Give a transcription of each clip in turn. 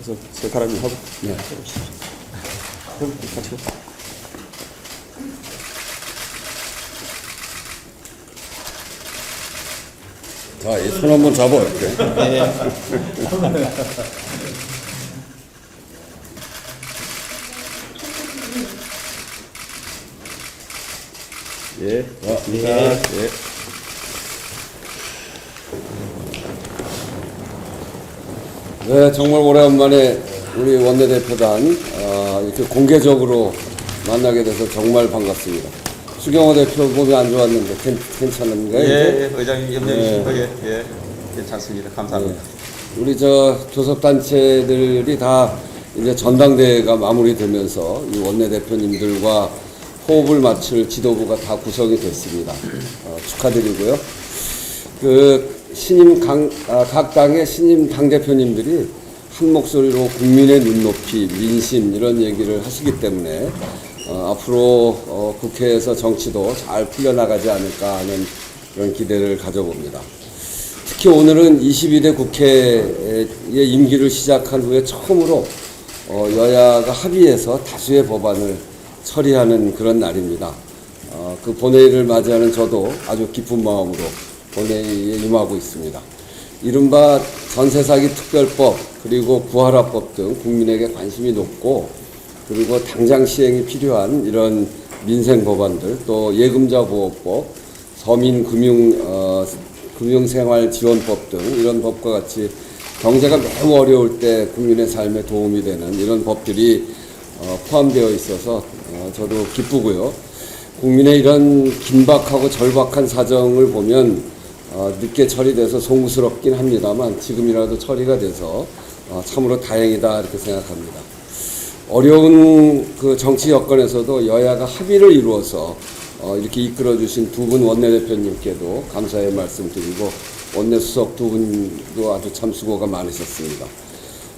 그래서 세 사람이 하고. 네. 그럼 같이. 자, 이 손 한번 잡아 이렇게. 예, 고맙습니다. 예. 예. 네, 정말 오래간만에 우리 원내대표단 이렇게 공개적으로 만나게 돼서 정말 반갑습니다. 수경호 대표 몸이 안 좋았는데 괜찮은가요? 예, 이제? 예, 의장님 염려해 주신 거, 예, 예, 괜찮습니다. 감사합니다. 우리 교섭단체들이 다 이제 전당대회가 마무리되면서 이 원내대표님들과 호흡을 맞출 지도부가 다 구성이 됐습니다. 축하드리고요. 각 당의 신임 당대표님들이 한 목소리로 국민의 눈높이, 민심 이런 얘기를 하시기 때문에 앞으로 국회에서 정치도 잘 풀려나가지 않을까 하는 그런 기대를 가져봅니다. 특히 오늘은 22대 국회의 임기를 시작한 후에 처음으로 여야가 합의해서 다수의 법안을 처리하는 그런 날입니다. 그 본회의를 맞이하는 저도 아주 기쁜 마음으로 본회의에 임하고 있습니다. 이른바 전세사기 특별법 그리고 부활화법 등 국민에게 관심이 높고 그리고 당장 시행이 필요한 이런 민생 법안들 또 예금자 보호법, 서민 금융생활지원법 등 이런 법과 같이 경제가 매우 어려울 때 국민의 삶에 도움이 되는 이런 법들이 포함되어 있어서 저도 기쁘고요. 국민의 이런 긴박하고 절박한 사정을 보면 늦게 처리돼서 송구스럽긴 합니다만 지금이라도 처리가 돼서 참으로 다행이다 이렇게 생각합니다. 어려운 그 정치 여건에서도 여야가 합의를 이루어서 이렇게 이끌어주신 두 분 원내대표님께도 감사의 말씀드리고 원내수석 두 분도 아주 참 수고가 많으셨습니다.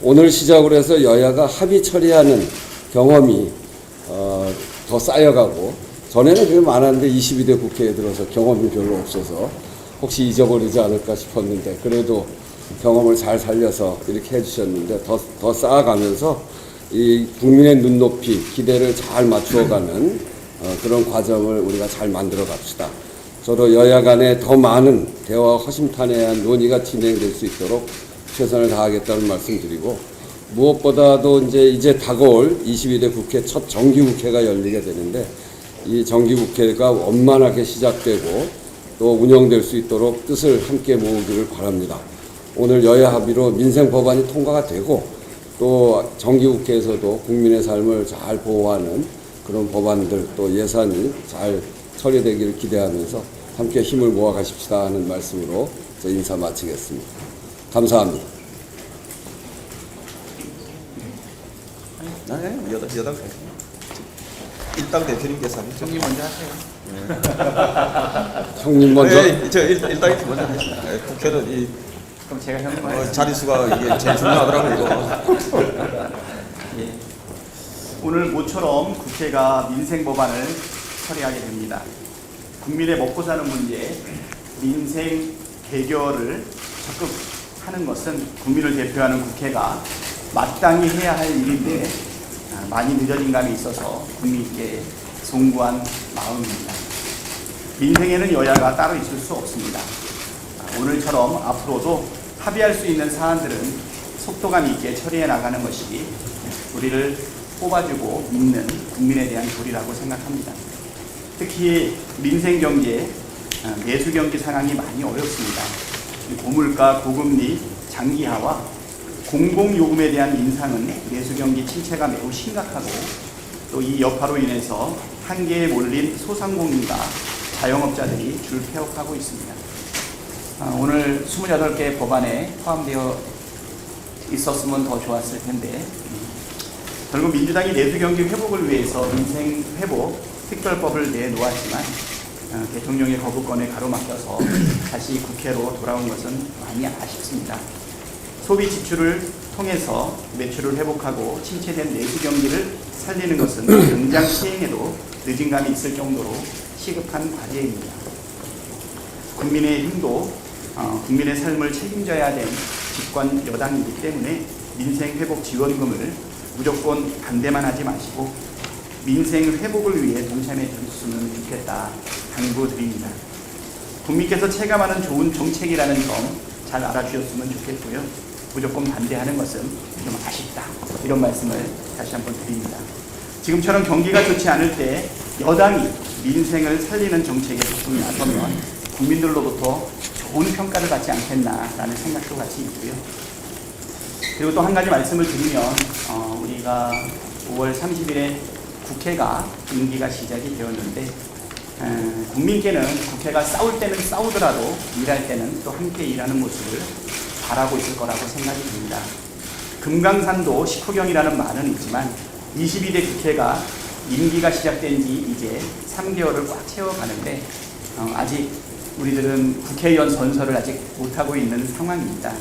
오늘 시작으로 해서 여야가 합의 처리하는 경험이 더 쌓여가고 전에는 꽤 많았는데 22대 국회에 들어서 경험이 별로 없어서 혹시 잊어버리지 않을까 싶었는데 그래도 경험을 잘 살려서 이렇게 해주셨는데 더 쌓아가면서 이 국민의 눈높이 기대를 잘 맞추어가는 그런 과정을 우리가 잘 만들어 갑시다. 저도 여야 간에 더 많은 대화와 허심탄회한 논의가 진행될 수 있도록 최선을 다하겠다는 말씀드리고 무엇보다도 이제 다가올 22대 국회 첫 정기국회가 열리게 되는데 이 정기국회가 원만하게 시작되고 또 운영될 수 있도록 뜻을 함께 모으기를 바랍니다. 오늘 여야 합의로 민생 법안이 통과가 되고 또 정기국회에서도 국민의 삶을 잘 보호하는 그런 법안들 또 예산이 잘 처리되기를 기대하면서 함께 힘을 모아 가십시다 하는 말씀으로 저 인사 마치겠습니다. 감사합니다. 네, 여덟 일당 대표님께서 형님 먼저 하세요. 형님 먼저. 네, 저 일당 먼저 하시죠. 국회는 그럼 제가 형님 하겠습니다. 자리수가 이게 제일 중요하더라고요. 이거. 예. 오늘 모처럼 국회가 민생 법안을 처리하게 됩니다. 국민의 먹고 사는 문제, 민생 해결을 적극 하는 것은 국민을 대표하는 국회가 마땅히 해야 할 일인데 많이 늦어진 감이 있어서 국민께 송구한 마음입니다. 민생에는 여야가 따로 있을 수 없습니다. 오늘처럼 앞으로도 합의할 수 있는 사안들은 속도감 있게 처리해 나가는 것이 우리를 뽑아주고 믿는 국민에 대한 도리라고 생각합니다. 특히 민생경제, 내수경기 상황이 많이 어렵습니다. 고물가, 고금리, 장기화와 공공요금에 대한 인상은 내수경기 침체가 매우 심각하고 또 이 여파로 인해서 한계에 몰린 소상공인과 자영업자들이 줄패역하고 있습니다. 오늘 28개 법안에 포함되어 있었으면 더 좋았을 텐데 결국 민주당이 내수경기 회복을 위해서 민생회복 특별법을 내놓았지만 대통령의 거부권에 가로막혀서 다시 국회로 돌아온 것은 많이 아쉽습니다. 소비 지출을 통해서 매출을 회복하고 침체된 내수 경기를 살리는 것은 당장 시행에도 늦은 감이 있을 정도로 시급한 과제입니다. 국민의 힘도 국민의 삶을 책임져야 될 집권 여당이기 때문에 민생회복지원금을 무조건 반대만 하지 마시고 민생 회복을 위해 동참해 주셨으면 좋겠다 당부드립니다. 국민께서 체감하는 좋은 정책이라는 점 잘 알아주셨으면 좋겠고요. 무조건 반대하는 것은 좀 아쉽다. 이런 말씀을 다시 한번 드립니다. 지금처럼 경기가 좋지 않을 때 여당이 민생을 살리는 정책에 적극 나서면 국민들로부터 좋은 평가를 받지 않겠나라는 생각도 같이 있고요. 그리고 또 한 가지 말씀을 드리면 우리가 5월 30일에 국회가 임기가 시작이 되었는데 국민께는 국회가 싸울 때는 싸우더라도 일할 때는 또 함께 일하는 모습을 바라고 있을 거라고 생각이 듭니다. 금강산도 식후경이라는 말은 있지만 22대 국회가 임기가 시작된 지 이제 3개월을 꽉 채워가는데 아직 우리들은 국회의원 선서를 아직 못하고 있는 상황입니다.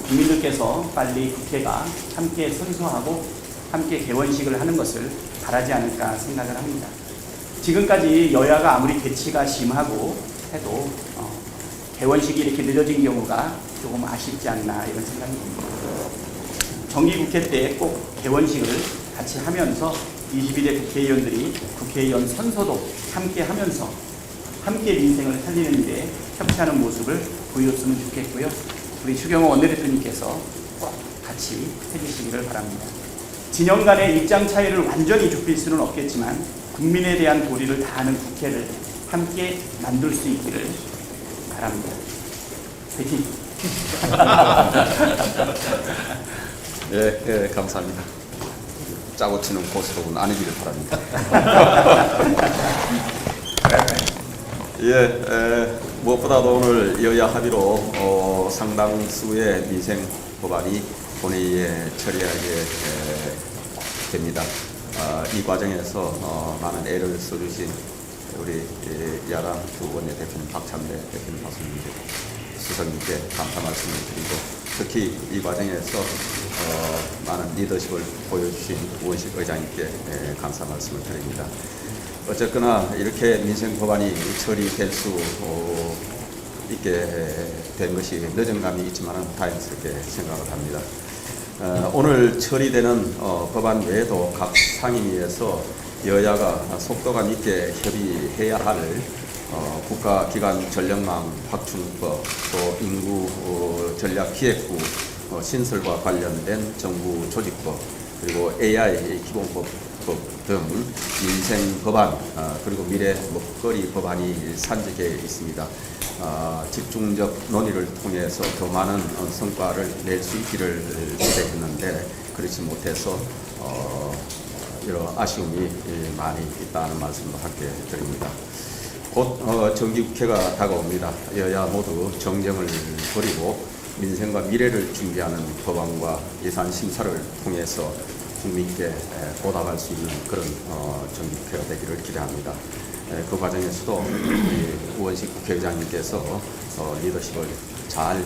국민들께서 빨리 국회가 함께 선서하고 함께 개원식을 하는 것을 바라지 않을까 생각을 합니다. 지금까지 여야가 아무리 개치가 심하고 해도 개원식이 이렇게 늦어진 경우가 조금 아쉽지 않나 이런 생각이 듭니다. 정기국회 때 꼭 개원식을 같이 하면서 22대 국회의원들이 국회의원 선서도 함께 하면서 함께 민생을 살리는 데 협치하는 모습을 보여줬으면 좋겠고요. 우리 추경호 원내대표님께서 꼭 같이 해주시기를 바랍니다. 진영 간의 입장 차이를 완전히 좁힐 수는 없겠지만 국민에 대한 도리를 다하는 국회를 함께 만들 수 있기를 바랍니다. 화이팅! 예, 감사합니다. 짜고 치는 고스톱은 아니기를 바랍니다. 무엇보다도 오늘 여야 합의로 상당수의 민생 법안이 본회의에 처리하게 됩니다. 이 과정에서 많은 애를 써주신 우리 야당 두 원내대표님 박찬대 대표님, 박순재 수석님께 감사 말씀을 드리고, 특히 이 과정에서 많은 리더십을 보여주신 우원식 의장님께 감사 말씀을 드립니다. 어쨌거나 이렇게 민생 법안이 처리될 수 있게 된 것이 늦은 감이 있지만 다행스럽게 생각을 합니다. 오늘 처리되는 법안 외에도 각 상임위에서 여야가 속도감 있게 협의해야 할 국가기관 전력망 확충법, 또 인구 전략기획부 신설과 관련된 정부 조직법, 그리고 AI 기본법 등 민생 법안, 그리고 미래 먹거리 법안이 산적해 있습니다. 집중적 논의를 통해서 더 많은 성과를 낼 수 있기를 기대했는데 그렇지 못해서 여러 아쉬움이 많이 있다는 말씀도 함께 드립니다. 곧 정기국회가 다가옵니다. 여야 모두 정정을 버리고 민생과 미래를 준비하는 법안과 예산 심사를 통해서 국민께 보답할 수 있는 그런 정기국회가 되기를 기대합니다. 그 과정에서도 우리 우원식 국회의장님께서 리더십을 잘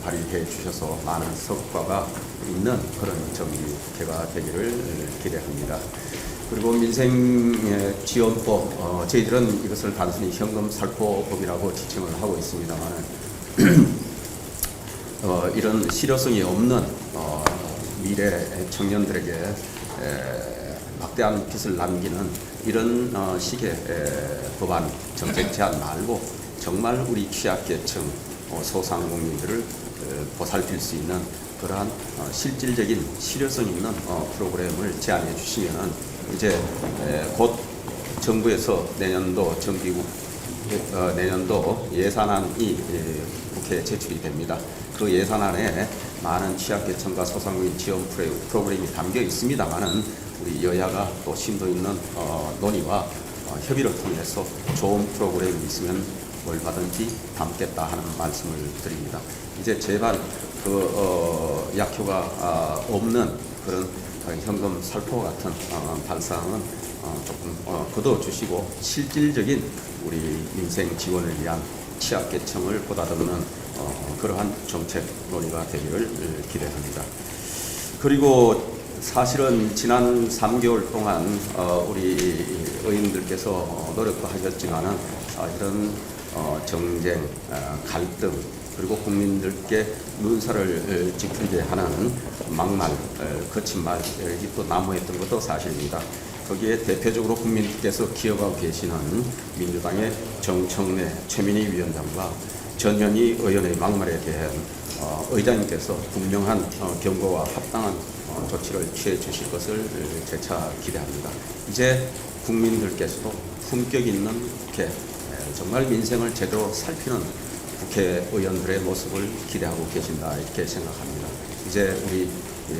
발휘해 주셔서 많은 성과가 있는 그런 정기국회가 되기를 기대합니다. 그리고 민생지원법, 저희들은 이것을 단순히 현금 살포법이라고 지칭을 하고 있습니다만 이런 실효성이 없는 미래 청년들에게 막대한 빚을 남기는 이런 식의 법안, 정책 제안 말고 정말 우리 취약계층, 소상공인들을 보살필 수 있는 그러한 실질적인 실효성 있는 프로그램을 제안해 주시면 이제 곧 정부에서 내년도 내년도 예산안이 국회에 제출이 됩니다. 그 예산안에 많은 취약계층과 소상공인 지원 프로그램이 담겨 있습니다만은 우리 여야가 또 심도 있는 논의와 협의를 통해서 좋은 프로그램이 있으면 얼마든지 담겠다 하는 말씀을 드립니다. 이제 제발 그 약효가 없는 그런 현금 살포 같은 발상은 조금 거둬주시고 실질적인 우리 민생 지원을 위한 취약계층을 보다듬는 그러한 정책 논의가 되기를 기대합니다. 그리고 사실은 지난 3개월 동안 우리 의원들께서 노력도 하셨지만은 이런 정쟁, 갈등, 그리고 국민들께 눈살을 찌푸리게 하는 막말, 거친 말이 또 난무했던 것도 사실입니다. 거기에 대표적으로 국민께서 기억하고 계시는 민주당의 정청래 최민희 위원장과 전현희 의원의 막말에 대한 의장님께서 분명한 경고와 합당한 조치를 취해 주실 것을 재차 기대합니다. 이제 국민들께서도 품격 있는 국회, 정말 민생을 제대로 살피는 국회의원들의 모습을 기대하고 계신다 이렇게 생각합니다. 이제 우리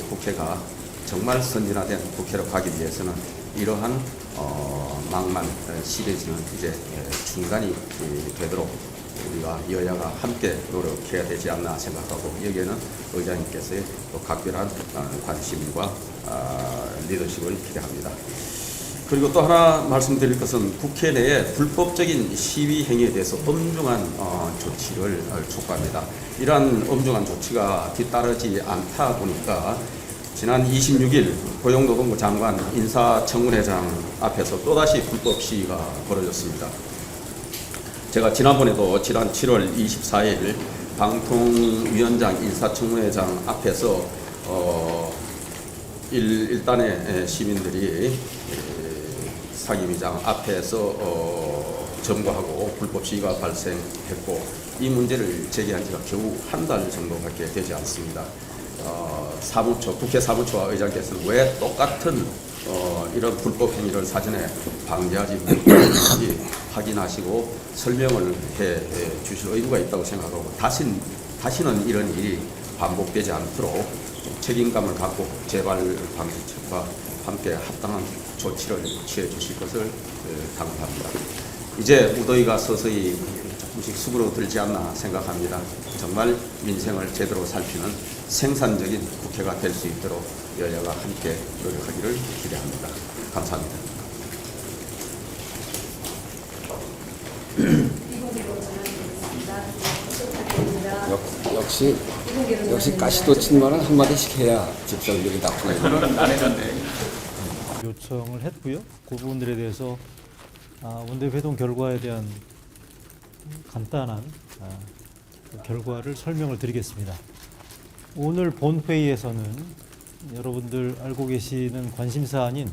국회가 정말 선진화된 국회로 가기 위해서는 이러한 막말 시리즈는 이제 중단이 되도록 우리가 여야가 함께 노력해야 되지 않나 생각하고, 여기에는 의장님께서의 또 각별한 관심과 리더십을 기대합니다. 그리고 또 하나 말씀드릴 것은 국회 내에 불법적인 시위 행위에 대해서 엄중한 조치를 촉구합니다. 이러한 엄중한 조치가 뒤따르지 않다 보니까 지난 26일 고용노동부 장관 인사청문회장 앞에서 또다시 불법 시위가 벌어졌습니다. 제가 지난번에도 지난 7월 24일 방통위원장 인사청문회장 앞에서 일단의 시민들이 상임위장 앞에서 점거하고 불법 시위가 발생했고, 이 문제를 제기한 지가 겨우 한 달 정도밖에 되지 않습니다. 국회 사무처와 의장께서는 왜 똑같은 이런 불법 행위를 사전에 방지하지 못하는지 확인하시고 설명을 해 주실 의무가 있다고 생각하고, 다시는 이런 일이 반복되지 않도록 책임감을 갖고 재발 방지책과 함께 합당한 조치를 취해 주실 것을 당부합니다. 이제 무더위가 서서히 조금씩 수그러들지 않나 생각합니다. 정말 민생을 제대로 살피는 생산적인 국회가 될 수 있도록 여야가 함께 노력하기를 기대합니다. 감사합니다. 역시 가시도 친말은 한마디씩 해야 직성들이 나쁘게. 결론은 안 해줬네. 요청을 했고요. 그 부분들에 대해서 원내 회동 결과에 대한 간단한 결과를 설명을 드리겠습니다. 오늘 본회의에서는 여러분들 알고 계시는 관심사안인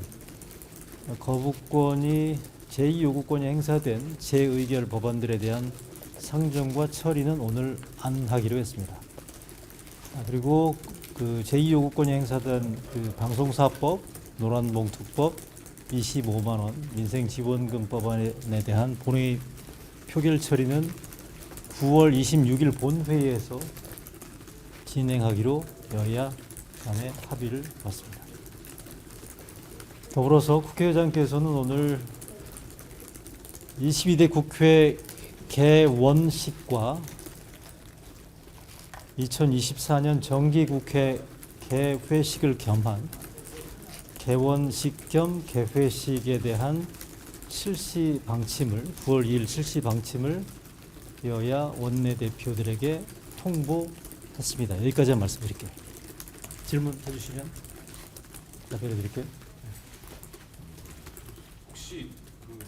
거부권이 제2요구권이 행사된 재의결 법안들에 대한 상정과 처리는 오늘 안 하기로 했습니다. 그리고 그 제2요구권이 행사된 그 방송사법, 노란봉투법, 25만 원 민생지원금 법안에 대한 본회의 표결 처리는 9월 26일 본회의에서 진행하기로 여야 간에 합의를 봤습니다. 더불어서 국회의장께서는 오늘 22대 국회 개원식과 2024년 정기국회 개회식을 겸한 개원식 겸 개회식에 대한 실시 방침을 9월 2일 실시 방침을 여야 원내대표들에게 통보했습니다. 여기까지만 말씀드릴게요. 질문 해주시면 답변해 드릴게요. 혹시 그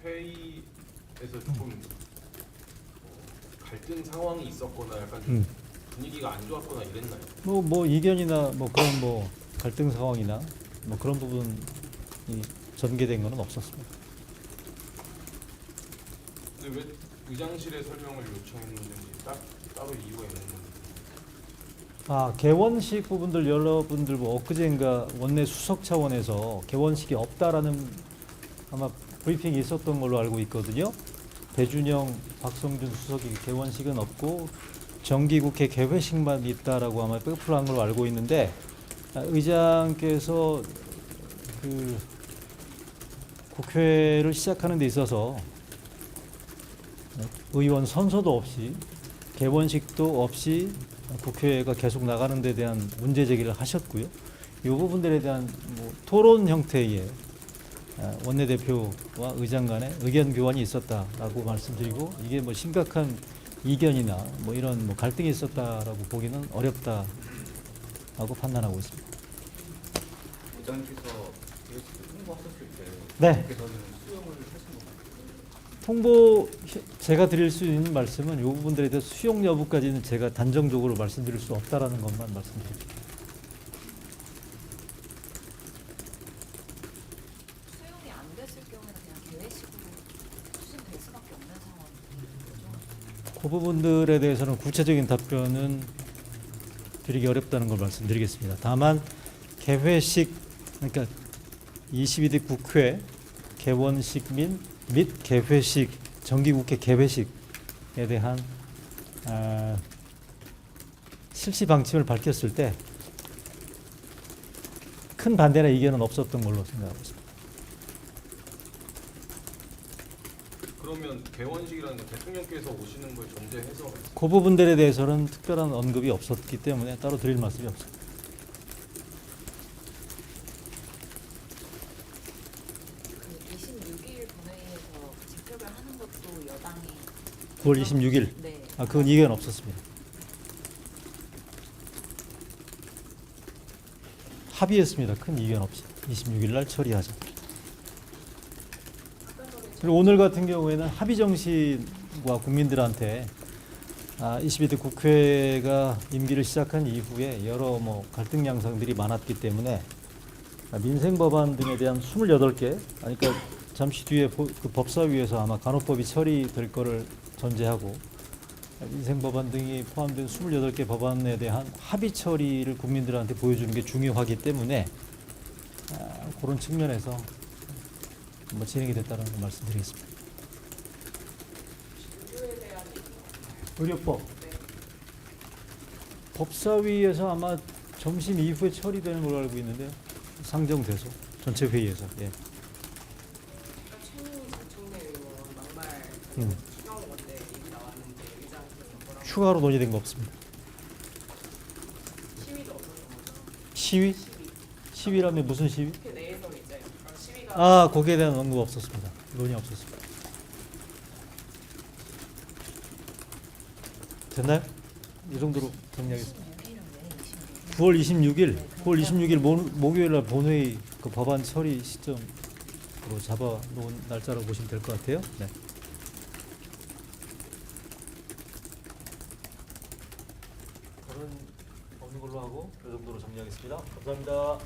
회의에서 조금 갈등 상황이 있었거나 약간 좀 분위기가 안 좋았거나 이랬나요? 뭐 이견이나 그런 갈등 상황이나 그런 부분이 전개된 것은 없었습니다. 근데 왜 의장실에 설명을 요청했는지 따로 이유가 있는 건지. 개원식 부분들 여러분들 엊그제인가 원내 수석 차원에서 개원식이 없다라는 아마 브리핑이 있었던 걸로 알고 있거든요. 배준영, 박성준 수석이 개원식은 없고 정기국회 개회식만 있다라고 아마 백플한 걸로 알고 있는데, 의장께서 그 국회를 시작하는 데 있어서 의원 선서도 없이 개원식도 없이 국회가 계속 나가는 데 대한 문제 제기를 하셨고요. 이 부분들에 대한 토론 형태의 원내대표와 의장 간의 의견 교환이 있었다라고 말씀드리고, 이게 심각한 이견이나 이런 갈등이 있었다라고 보기는 어렵다라고 판단하고 있습니다. 의장께서 홍보하셨을 때 네. 국회에서는 수용을 하신 건가요? 제가 드릴 수 있는 말씀은 이 부분들에 대해서 수용 여부까지는 제가 단정적으로 말씀드릴 수 없다라는 것만 말씀드립니다. 수용이 안 됐을 경우에는 그냥 계획식으로 추진될 수밖에 없는 상황인 거죠. 그 부분들에 대해서는 구체적인 답변은 드리기 어렵다는 걸 말씀드리겠습니다. 다만 개회식, 그러니까 22대 국회 개원식 및 개회식, 정기국회 개회식에 대한 실시 방침을 밝혔을 때 큰 반대나 이견은 없었던 걸로 생각하고 있습니다. 그러면 개원식이라는 건 대통령께서 오시는 걸 전제해서 그 부분들에 대해서는 특별한 언급이 없었기 때문에 따로 드릴 말씀이 없습니다. 그 26일 본회의에서 재표를 하는 것도 여당이 9월 26일. 네. 그건 이견 없었습니다. 합의했습니다. 큰 이견 없이 26일 날 처리하자. 그리고 오늘 같은 경우에는 합의 정신과 국민들한테 22대 국회가 임기를 시작한 이후에 여러 갈등 양상들이 많았기 때문에 민생 법안 등에 대한 28개, 그러니까 잠시 뒤에 그 법사위에서 아마 간호법이 처리될 거를 전제하고 민생 법안 등이 포함된 28개 법안에 대한 합의 처리를 국민들한테 보여주는 게 중요하기 때문에 그런 측면에서 진행이 됐다는 걸 말씀드리겠습니다. 의료법 법사위에서 아마 점심 이후에 처리되는 걸로 알고 있는데요. 상정돼서 전체 회의에서. 예. 최민희 정청래 의원 막말 음. 추경 원내 얘기 나왔는데 의장께서 뭐라고 추가로 논의된 거 없습니다. 시위도 없었던 거죠. 시위? 시위라면 무슨 시위? 국회 내에서 이제 시위가 거기에 대한 언급 없었습니다. 논의 없었습니다. 됐나요? 이 정도로 정리하겠습니다. 26일은 왜 26일? 9월 26일 목요일 날 본회의 그 법안 처리 시점으로 잡아놓은 날짜라고 보시면 될 것 같아요. 네. 다른 없는 걸로 하고 이 정도로 정리하겠습니다. 감사합니다.